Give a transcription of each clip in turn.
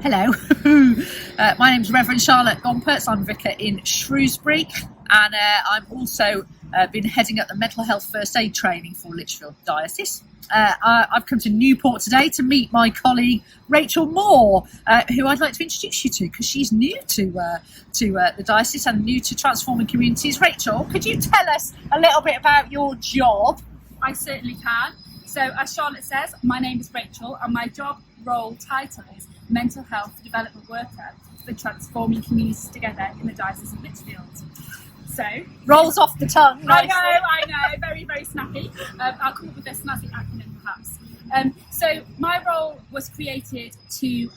Hello, my name's Reverend Charlotte Gompertz. I'm vicar in Shrewsbury, and I'm also been heading up the mental health first aid training for Lichfield Diocese. I've come to Newport today to meet my colleague Rachel Moore, who I'd like to introduce you to because she's new to the diocese and new to transforming communities. Rachel, could you tell us a little bit about your job? I certainly can. So, as Charlotte says, my name is Rachel, and my job role title is Mental Health Development Worker for Transforming Communities Together in the Diocese of Lichfield. So, Rolls off the tongue. I know, very, very snappy. I'll come up with a snazzy acronym perhaps. So, my role was created to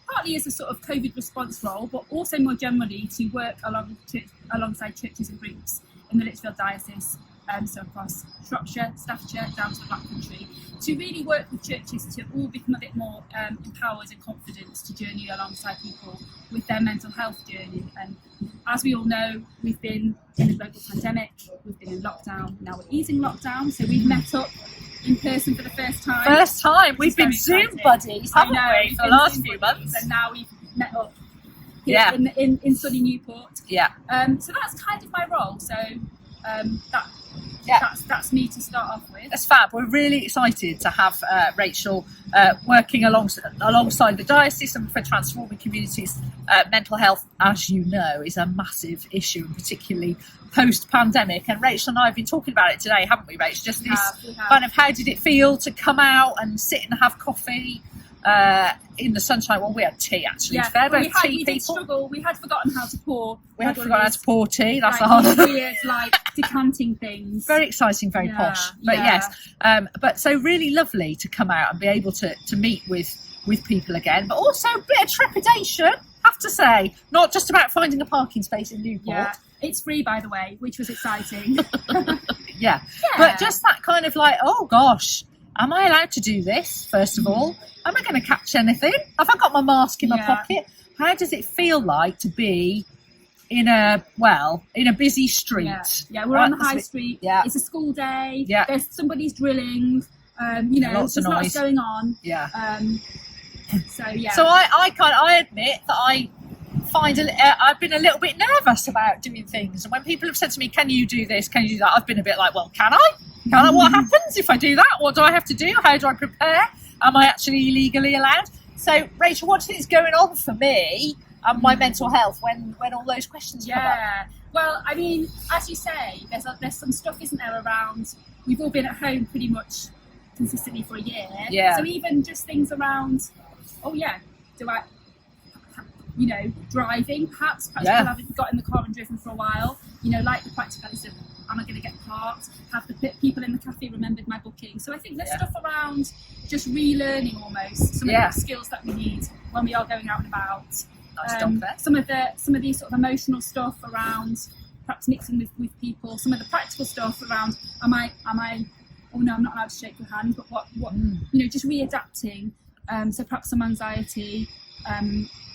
partly as a sort of COVID response role, but also more generally to work alongside churches and groups in the Lichfield Diocese. So across Shropshire, Staffordshire, down to the Black Country, to really work with churches to all become a bit more empowered and confident to journey alongside people with their mental health journey. And as we all know, we've been in a global pandemic, we've been in lockdown, now we're easing lockdown, so we've met up in person for the first time. We've been Zoom buddies, haven't we, for the last few months? And now we've met up here in sunny Newport. Yeah. So that's kind of my role. So that's me to start off with. That's fab. We're really excited to have Rachel working alongside the diocese and for transforming communities. Mental health, as you know, is a massive issue, and particularly post-pandemic. And Rachel and I have been talking about it today, haven't we, Rachel? Just this kind of how did it feel to come out and sit and have coffee in the sunshine? Well, we had tea actually. Yeah, we did struggle. We had forgotten how to pour. We had forgotten how to pour tea. That's like, hard. Weird, like decanting things. Very exciting, very posh. But yes, but so really lovely to come out and be able to meet with people again. But also a bit of trepidation, I have to say. Not just about finding a parking space in Newport. Yeah, it's free, by the way, which was exciting. yeah, but just that kind of like, oh gosh. Am I allowed to do this, first of all? Am I going to catch anything? Have I got my mask in my pocket? How does it feel like to be in a busy street? Yeah, we're on the high street. Yeah. It's a school day. Yeah. There's somebody's drilling. Lots of noise. Lots going on. Yeah. So I admit that I find I've been a little bit nervous about doing things. And when people have said to me, can you do this? Can you do that? I've been a bit like, well, can I? What happens if I do that? What do I have to do? How do I prepare? Am I actually legally allowed? So, Rachel, what do you think is going on for me and my mental health when all those questions come up? Yeah, well, I mean, as you say, there's some stuff, isn't there, around, we've all been at home pretty much consistently for a year. Yeah. So even just things around, do I, driving, perhaps people haven't got in the car and driven for a while, like the practicalities of, am I going to get parked? Have the people in the cafe remembered my booking? So I think there's stuff around just relearning almost some of the skills that we need when we are going out and about. Some of these sort of emotional stuff around perhaps mixing with people. Some of the practical stuff around am I? Oh no, I'm not allowed to shake your hand. But what just readapting. So perhaps some anxiety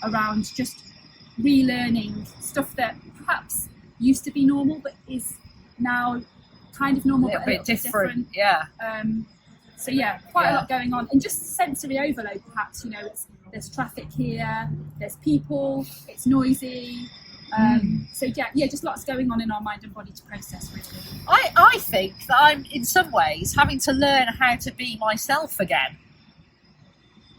around just relearning stuff that perhaps used to be normal but is now kind of normal, but a little bit different. Yeah. Quite a lot going on, and just sensory overload. Perhaps there's traffic here, there's people, it's noisy. Just lots going on in our mind and body to process. Really, I think that I'm in some ways having to learn how to be myself again.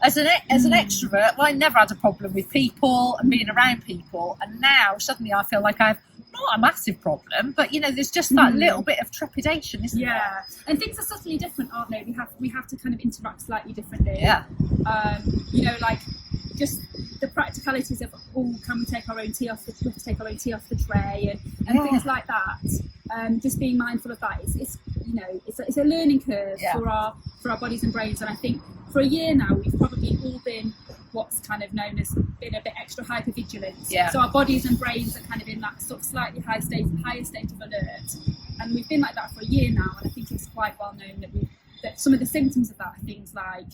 As an extrovert, I never had a problem with people and being around people, and now suddenly I feel like I've not a massive problem, but there's just that little bit of trepidation, isn't there? Yeah, and things are subtly different, aren't they? We have to kind of interact slightly differently. Yeah. Like just the practicalities of can we take our own tea off the tray and things like that. Just being mindful of that. It's a learning curve for our bodies and brains, and I think for a year now we've probably all been what's kind of known as being a bit extra hyper vigilant. Yeah. So our bodies and brains are kind of in that sort of slightly higher state of alert, and we've been like that for a year now. And I think it's quite well known that some of the symptoms of that are things like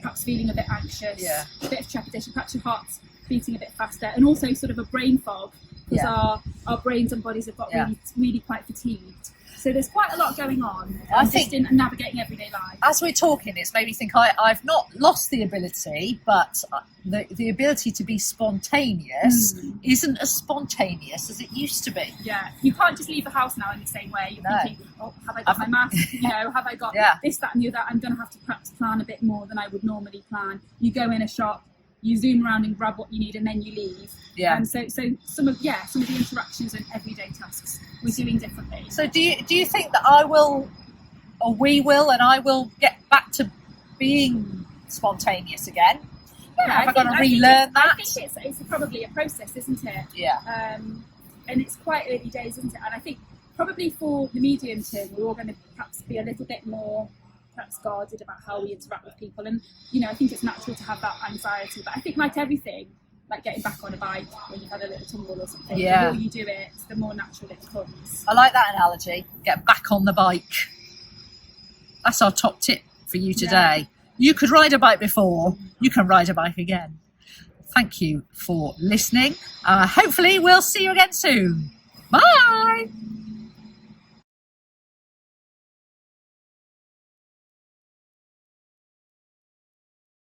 perhaps feeling a bit anxious, a bit of trepidation, perhaps your heart's beating a bit faster, and also sort of a brain fog because our brains and bodies have got really, really quite fatigued. So there's quite a lot going on. I just think- in navigating everyday life. As we're talking, it's made me think I've not lost the ability, but the ability to be spontaneous isn't as spontaneous as it used to be. Yeah, you can't just leave the house now in the same way. You're thinking, oh, have I got my mask? You know, have I got this, that and the other? I'm going to have to perhaps plan a bit more than I would normally plan. You go in a shop, you zoom around and grab what you need, and then you leave. Yeah. So some of the interactions and everyday tasks we're doing differently. So do you think that I will get back to being spontaneous again? Yeah, Have I got to relearn that? I think it's probably a process, isn't it? Yeah. And it's quite early days, isn't it? And I think probably for the medium term, we're all going to perhaps be a little bit more perhaps guarded about how we interact with people. And, you know, I think it's natural to have that anxiety. But I think like everything, like getting back on a bike when you've had a little tumble or something, the more you do it, the more natural it becomes. I like that analogy. Get back on the bike. That's our top tip for you today. Yeah. You could ride a bike before, you can ride a bike again. Thank you for listening. Hopefully we'll see you again soon. Bye.